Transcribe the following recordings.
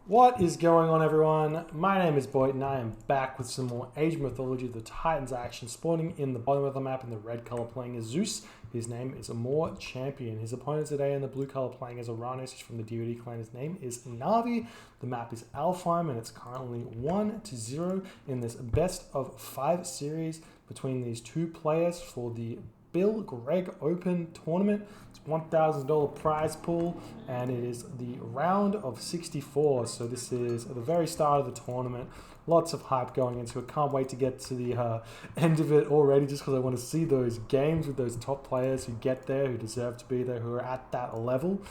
What is going on, everyone? My name is Boyd and I am back with some more Age of Mythology. The Titans are action spawning in the bottom of the map in the red color playing as Zeus. His name is Amor Champion. His opponent today in the blue color playing as Oranos from the DoD clan. His name is Narvi. The map is Alfheim and it's currently 1-0 in this best of 5 series between these two players for the Bill Gregg Open tournament. It's $1,000 prize pool and it is the round of 64. So this is at the very start of the tournament. Lots of hype going into it. Can't wait to get to the end of it already, just because I want to see those games with those top players who get there, who deserve to be there, who are at that level.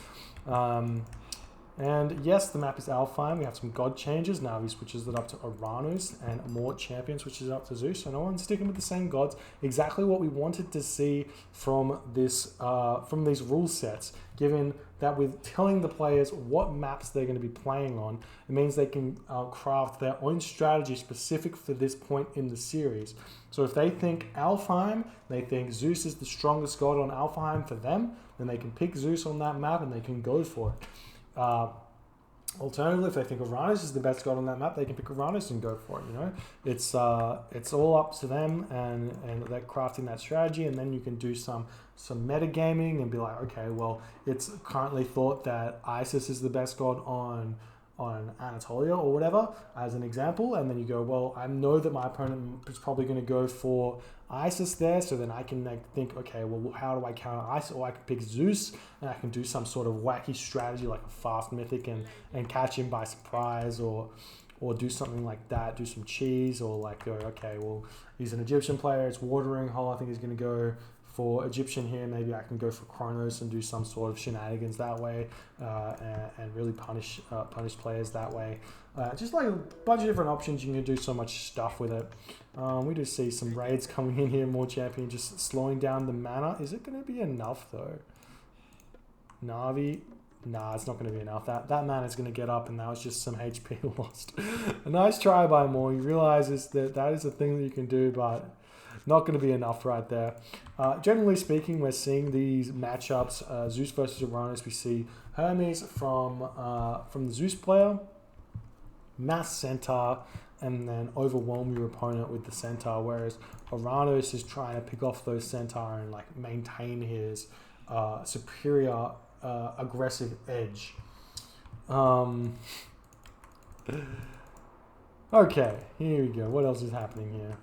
And yes, the map is Alfheim. We have some god changes. Now he switches it up to Oranos, and Amor Champion switches it up to Zeus. So no one's sticking with the same gods. Exactly what we wanted to see from this, from these rule sets. Given that with telling the players what maps they're going to be playing on, it means they can craft their own strategy specific for this point in the series. So if they think Alfheim, they think Zeus is the strongest god on Alfheim for them, then they can pick Zeus on that map and they can go for it. Alternatively, if they think Oranos is the best god on that map, they can pick Oranos and go for it. You know, it's all up to them, and they're crafting that strategy, and then you can do some metagaming and be like, okay, well, it's currently thought that Isis is the best god on Anatolia or whatever, as an example, and then you go, well, I know that my opponent is probably going to go for Isis there, so then I can think, okay, well, how do I counter Isis? Or I can pick Zeus, and I can do some sort of wacky strategy like a fast mythic and catch him by surprise, or do something like that, do some cheese, or like go, okay, well, he's an Egyptian player, it's watering hole, I think he's going to go for Egyptian here. Maybe I can go for Kronos and do some sort of shenanigans that way, and really punish players that way. Just like a bunch of different options. You can do so much stuff with it. We do see some raids coming in here. More champion just slowing down the mana. Is it going to be enough though? Narvi. Nah, it's not going to be enough. That mana is going to get up, and that was just some HP lost. A nice try by Moore. He realizes that is a thing that you can do, but not going to be enough right there. Generally speaking, we're seeing these matchups, Zeus versus Oranos. We see Hermes from the Zeus player, mass centaur, and then overwhelm your opponent with the centaur, whereas Oranos is trying to pick off those centaur and like maintain his superior aggressive edge. Okay, here we go. What else is happening here?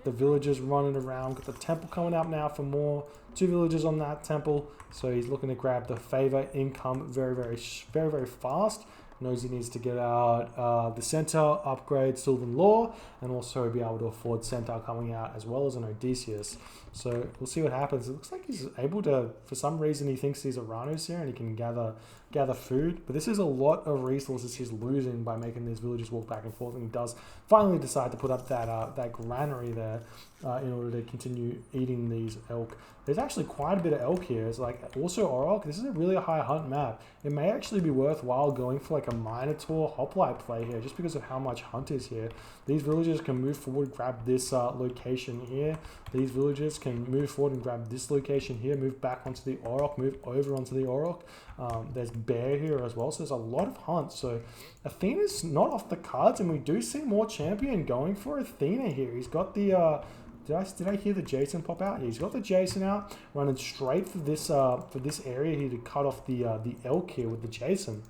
The villagers running around. Got the temple coming up now for more. 2 villagers on that temple. So he's looking to grab the favor income very, very fast. Knows he needs to get out the centaur, upgrade Sylvan Law, and also be able to afford centaur coming out as well as an Odysseus. So we'll see what happens. It looks like he's able to, for some reason, he thinks he's Oranos here and he can gather food. But this is a lot of resources he's losing by making these villagers walk back and forth. And he does finally decide to put up that granary there in order to continue eating these elk. There's actually quite a bit of elk here. It's like also Orok. This is a really high hunt map. It may actually be worthwhile going for like a Minotaur hoplite play here, just because of how much hunt is here. These villagers can move forward, grab this location here. These villagers can move forward and grab this location here, move back onto the Orok, move over onto the Orok. There's bear here as well, so there's a lot of hunt. So Athena's not off the cards, and we do see more champion going for Athena here. He's got the did I hear the Jason pop out? Yeah, he's got the Jason out, running straight for this area here to cut off the elk here with the Jason.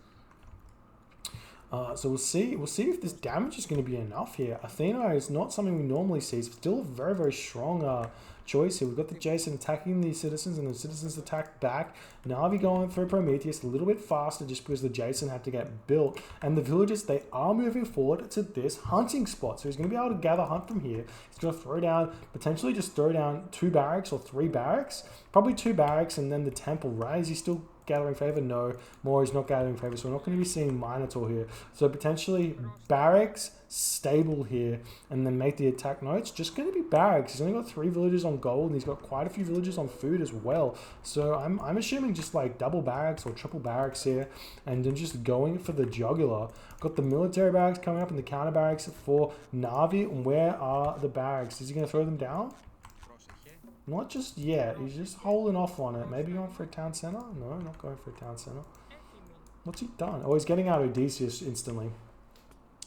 So we'll see if this damage is going to be enough here. Athena is not something we normally see. It's still a very strong choice here. We've got the Jason attacking the citizens, and the citizens attack back. Narvi going through Prometheus a little bit faster just because the Jason had to get built. And the villagers, they are moving forward to this hunting spot. So he's going to be able to gather hunt from here. He's going to throw down, potentially just throw down 2 barracks or 3 barracks. Probably 2 barracks and then the temple, right? Is he still gathering favor? No, more is not gathering favor, so we're not going to be seeing Minotaur here. So potentially barracks, stable here, and then make the attack. No, it's just going to be barracks. He's only got 3 villagers on gold, and he's got quite a few villagers on food as well. So I'm assuming just like double barracks or triple barracks here, and then just going for the jugular. Got the military barracks coming up and the counter barracks for Narvi. Where are the barracks? Is he going to throw them down? Not just yet. He's just holding off on it. Maybe going for a town center? No, not going for a town center. What's he done? Oh, he's getting out Odysseus instantly.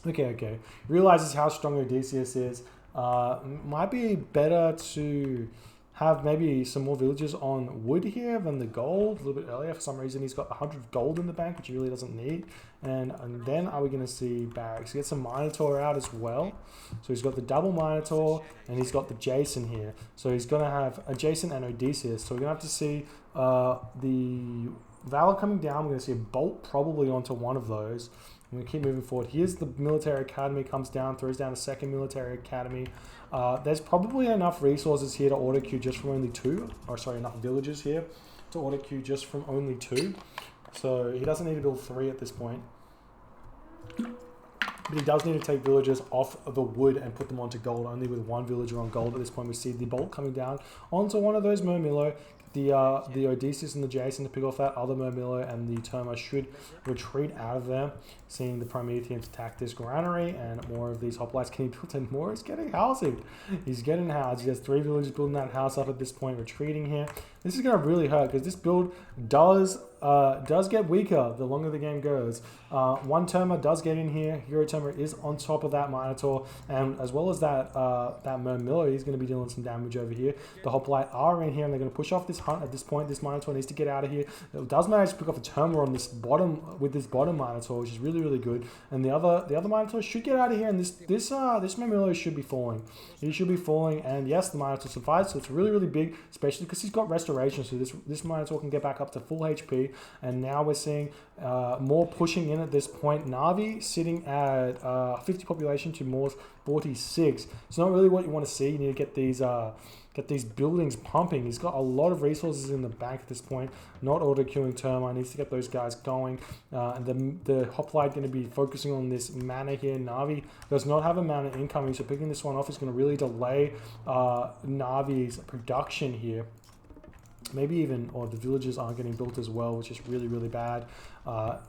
Okay. Realizes how strong Odysseus is. Might be better to have maybe some more villagers on wood here than the gold a little bit earlier. For some reason, he's got 100 gold in the bank, which he really doesn't need. And then are we going to see barracks? Get some Minotaur out as well. So he's got the double Minotaur, and he's got the Jason here. So he's going to have a Jason and Odysseus. So we're going to have to see the Valor coming down. We're going to see a bolt probably onto one of those. I'm going to keep moving forward. Here's the military academy, comes down, throws down a second military academy. There's probably enough resources here to auto queue just from only 2. Or sorry, enough villagers here to auto queue just from only 2. So he doesn't need to build 3 at this point. But he does need to take villagers off the wood and put them onto gold. Only with 1 villager on gold at this point. We see the bolt coming down onto one of those Murmillo. The Odysseus and the Jason to pick off that other Murmillo, and the Terma should retreat out of there. Seeing the Prometheans attack this granary and more of these hoplites. Can he build in more? He's getting housing. He's getting housed. He has 3 villagers building that house up at this point, retreating here. This is going to really hurt because this build does get weaker the longer the game goes. 1 Terma does get in here. Hero Terma is on top of that Minotaur, and as well as that Murmillo, he's going to be dealing some damage over here. The Hoplite are in here, and they're going to push off this hunt at this point. This Minotaur needs to get out of here. It does manage to pick off a Terma on this bottom with this bottom Minotaur, which is really good. And the other Minotaur should get out of here, and this Murmillo should be falling. He should be falling, and yes, the Minotaur survives. So it's really big, especially because he's got restoration. So this Minotaur can get back up to full HP. And now we're seeing more pushing in at this point. Narvi sitting at 50 population to Moore's 46. It's not really what you want to see. You need to get these buildings pumping. He's got a lot of resources in the bank at this point. Not auto queuing Terma. Needs to get those guys going. And the Hoplite going to be focusing on this mana here. Narvi does not have a mana incoming, so picking this one off is going to really delay Narvi's production here. Maybe even, or the villages aren't getting built as well, which is really bad.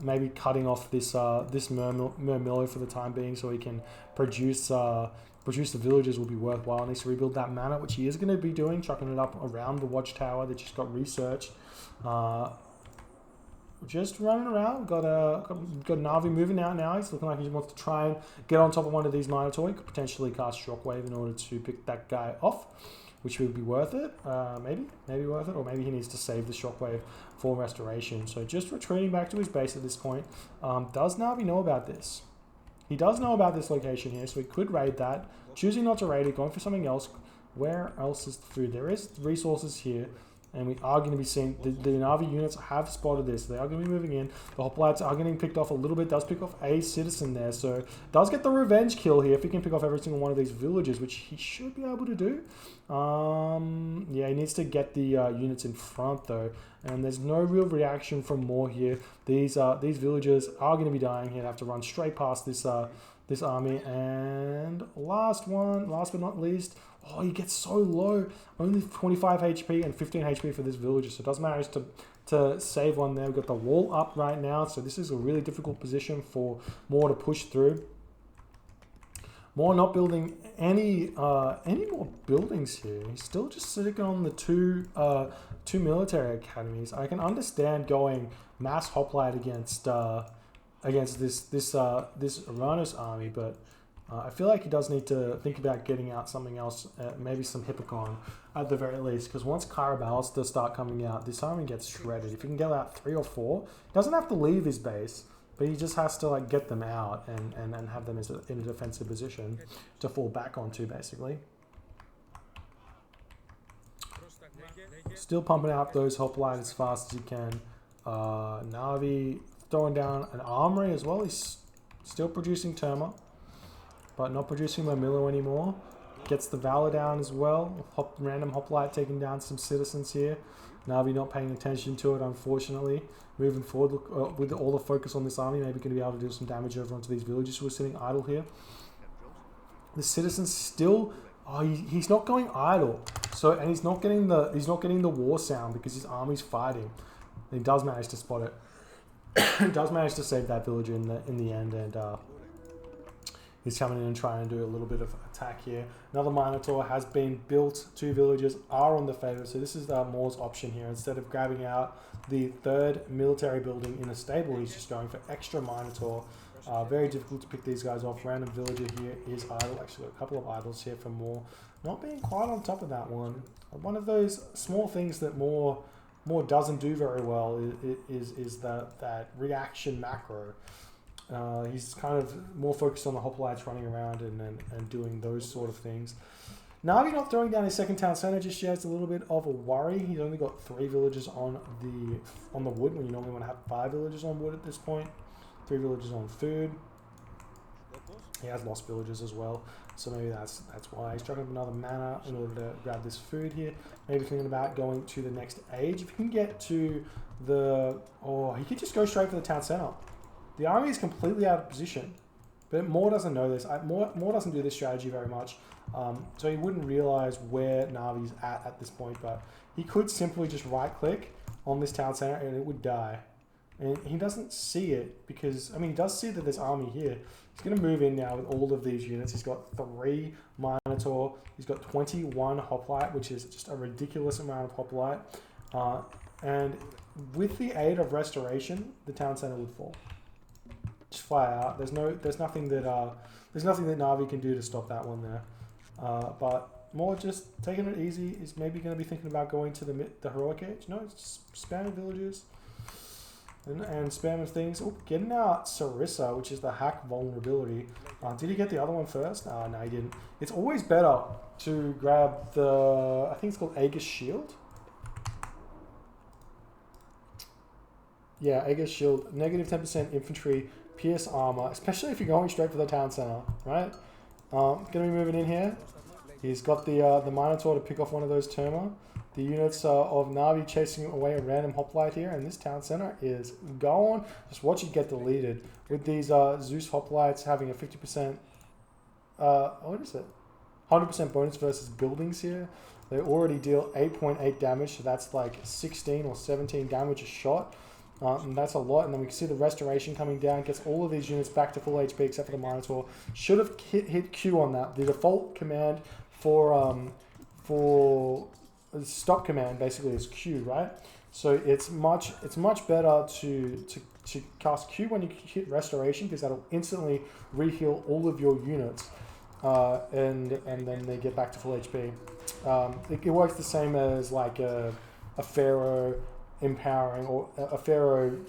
Maybe cutting off this Murmillo for the time being, so he can produce the villagers will be worthwhile. Needs to rebuild that mana, which he is going to be doing, chucking it up around the watchtower that just got researched. Just running around. Got Narvi moving out now. He's looking like he wants to try and get on top of one of these Minotaur. He could potentially cast Shockwave in order to pick that guy off, which would be worth it. Maybe worth it, or maybe he needs to save the Shockwave for restoration. So just retreating back to his base at this point. Does Narvi know about this? He does know about this location here, so he could raid that. Choosing not to raid it, going for something else. Where else is the food? There is resources here, and we are going to be seeing the Narvi units have spotted this. They are going to be moving in. The Hoplites are getting picked off a little bit. Does pick off a citizen there, so does get the revenge kill here if he can pick off every single one of these villages, which he should be able to do. Yeah, he needs to get the units in front though, and there's no real reaction from more here. These villagers are going to be dying here. They have to run straight past this army. And last but not least, oh, he gets so low, only 25 HP and 15 HP for this villager, so it does manage to save one there. We've got the wall up right now, so this is a really difficult position for Moore to push through. Moore not building any more buildings here. He's still just sitting on the two military academies. I can understand going mass hoplite against this Oranos army, but I feel like he does need to think about getting out something else, maybe some Hippocon at the very least, because once Carabal's to start coming out, this army gets shredded. If he can get out 3 or 4, he doesn't have to leave his base, but he just has to like get them out and have them in a defensive position to fall back onto, basically. Still pumping out those hoplite as fast as he can. Narvi throwing down an armory as well. He's still producing Terma, but not producing Murmillo anymore. Gets the Valor down as well. Random Hoplite taking down some citizens here. Narvi not paying attention to it, unfortunately. Moving forward, look, with all the focus on this army, maybe going to be able to do some damage over onto these villagers who are sitting idle here. The citizens still, he's not going idle. So, and he's not getting the war sound because his army's fighting. And he does manage to spot it. He does manage to save that villager in the end, and He's coming in and trying to do a little bit of attack here. Another Minotaur has been built. 2 villages are on the favor. So this is Moore's option here. Instead of grabbing out the 3rd military building in a stable, he's just going for extra Minotaur. Very difficult to pick these guys off. Random villager here is idle. Actually, got a couple of idols here for Moore. Not being quite on top of that one. One of those small things that Moore doesn't do very well is that reaction macro. He's kind of more focused on the hoplites running around and doing those sort of things. Narvi not throwing down his second town center just yet. It's a little bit of a worry. He's only got 3 villages on the wood when you normally want to have 5 villages on wood at this point. 3 villages on food. He has lost villages as well, so maybe that's why he's trying to have another mana in order to grab this food here. Maybe thinking about going to the next age. If he can get to he could just go straight for the town center. The army is completely out of position, but Moore doesn't know this. Moore doesn't do this strategy very much, so he wouldn't realize where Narvi's at this point. But he could simply just right click on this town center and it would die. And he doesn't see it because, I mean, he does see that there's army here. He's going to move in now with all of these units. He's got 3 Minotaur. He's got 21 Hoplite, which is just a ridiculous amount of Hoplite. And with the aid of Restoration, the town center would fall. Just fly out. There's nothing that Narvi can do to stop that one there. But Moore just taking it easy. Is maybe going to be thinking about going to the heroic age. No, it's just spamming villages. And spamming things. Oh, getting out Sarissa, which is the hack vulnerability. Did he get the other one first? No, he didn't. It's always better to grab I think it's called Aegis Shield. Yeah, Aegis Shield. Negative 10% infantry, pierce armor, especially if you're going straight for the town center, right? Going to be moving in here. He's got the Minotaur to pick off one of those Terma. The units of Narvi chasing away a random hoplite here, and this town center is gone. Just watch it get deleted. With these Zeus hoplites having a 50%, what is it? 100% bonus versus buildings here. They already deal 8.8 damage, so that's like 16 or 17 damage a shot. And that's a lot. And then we can see the restoration coming down, gets all of these units back to full HP except for the Minotaur. Should have hit Q on that. The default command for stop command basically is Q, right? So it's much better to cast Q when you hit restoration, because that'll instantly reheal all of your units, and then they get back to full HP. It works the same as like a Pharaoh empowering, or a Pharaoh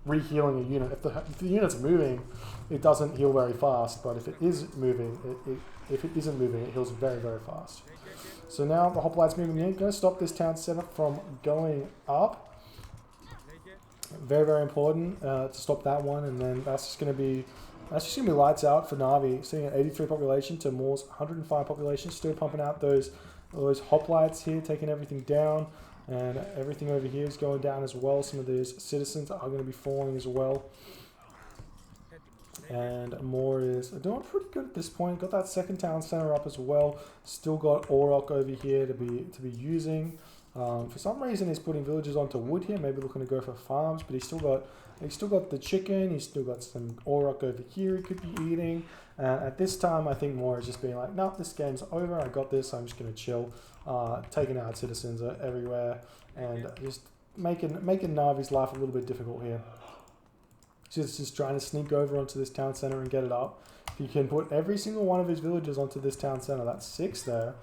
rehealing a unit. If the unit's moving, it doesn't heal very fast, but if it is moving, if it isn't moving, it heals very, very fast. So now the hoplites moving in, going to stop this town center from going up. Very, very important to stop that one, and then that's just going to be lights out for Narvi, sitting at 83 population to Moore's 105 population, still pumping out those hoplites here, taking everything down, and everything over here is going down as well. Some of these citizens are going to be falling as well. And Moore is doing pretty good at this point. Got that second town center up as well. Still got Orok over here to be using. For some reason, he's putting villages onto wood here. Maybe looking to go for farms, but he's still got the chicken. He's still got some Orok over here he could be eating. At this time, I think Moore is just being like, no, this game's over. I got this. I'm just gonna chill. Taking out citizens everywhere and just making Narvi's life a little bit difficult here. Just trying to sneak over onto this town center and get it up. If you can put every single one of his villages onto this town center, that's 6 there.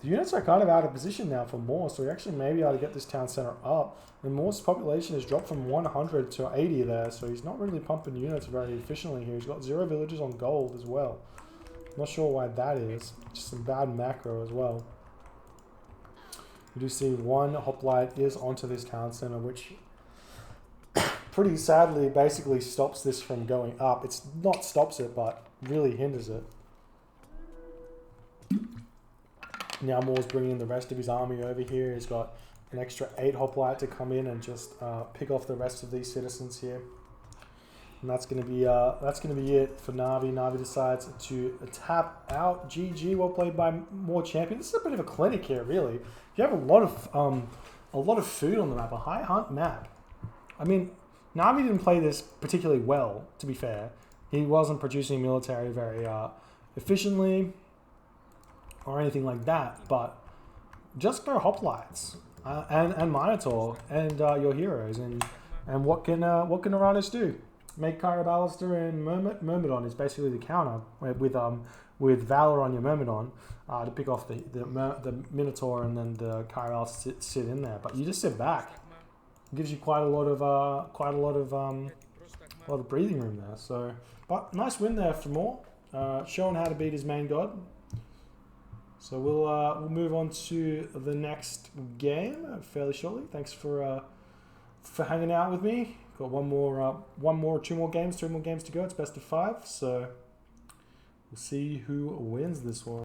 The units are kind of out of position now for Moore, so he actually may be able to get this town center up. And Moore's population has dropped from 100 to 80 there, so he's not really pumping units very efficiently here. He's got 0 villages on gold as well. Not sure why that is. Just some bad macro as well. You do see 1 hoplite is onto this town center, which pretty sadly basically stops this from going up. It's not stops it, but really hinders it. Now Moore's bringing the rest of his army over here. He's got an extra 8 hoplite to come in and just pick off the rest of these citizens here. And that's going to be it for Narvi. Narvi decides to tap out. GG, well played by Moore Champion. This is a bit of a clinic here, really. You have a lot of food on the map, a high hunt map. I mean, Narvi didn't play this particularly well, to be fair. he wasn't producing military very efficiently or anything like that. But just go hoplites and Minotaur and your heroes, and what can Oranos do? Make Kyriballaster and Myrmidon is basically the counter with Valor on your Myrmidon to pick off the Minotaur, and then the Kyriballaster sit in there. But you just sit back. It gives you quite a lot of breathing room there. So, but nice win there for Moore, showing how to beat his main god. So we'll move on to the next game fairly shortly. Thanks for hanging out with me. Got two more games to go. It's best of 5. So we'll see who wins this one.